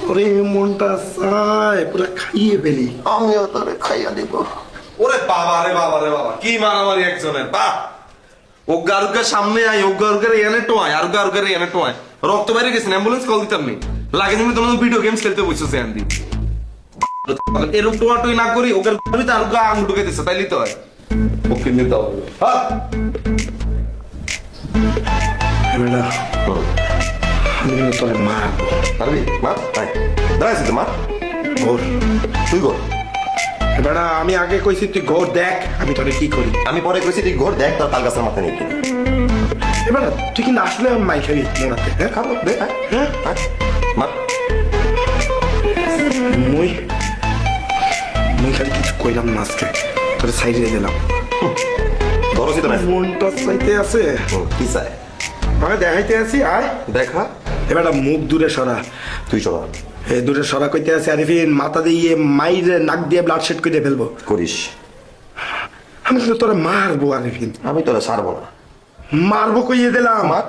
তোরে মনটা চায় পুরা খাইয়ে ফেলি। আমিও তোরে খাইয়া দিব। ওরে বাবা রে বাবা রে বাবা, কি মারামারি একজনের। বাহ, অজ্ঞার সামনে আয়, অজ্ঞার এনে টোয়ায়, আর এনে টোয়ায়, রক্ত বাইরে গেছেন, অ্যাম্বুলেন্স কল দিতাম নি। লাগে তুমি তোমার ভিডিও গেমস খেলতে বসছো আন্দি, এরকম টোয়া টুই না করি ওকে আর আঙুল ঢুকে দিচ্ছে, তাইলেই তো হয়। ওকে নিতে হবে। হ্যাঁ বেটা আমি কিন্তু তোরে মারবো। পারবি মা? তাই দাঁড়াইছি তো মা। ঘোর তুই ঘর, বেটা আমি আগে কইছি তুই ঘোর দেখ আমি তোরে কি করি। আমি পরে কইছি তুই ঘর দেখ, তার তাল গাছের মাথা নিয়ে কিনে এবার তুই কিন্তু আসলে মাই খাবি মোড়াতে। হ্যাঁ খাবো দে। হ্যাঁ মা মুই মুই খালি কিছু কইলাম না আজকে, তোরে সাইডে দিলাম। ধরছি তো না। মনটা চাইতে আছে, কি চাই আমাকে দেখাইতে আছি। আয় দেখা। এবার মুখ দূরে সরা, তুই চলা এই দূরে সরা কইতে আছে। আরিফিন মাথা দিয়ে মাইরে নাক দিয়ে ব্লাড শেড করে ফেলবো। করিস, আমি কিন্তু তোরা মারবো আরিফিন, আমি তোরা ছাড়বো না। মারবো কইয়ে দিলাম। মা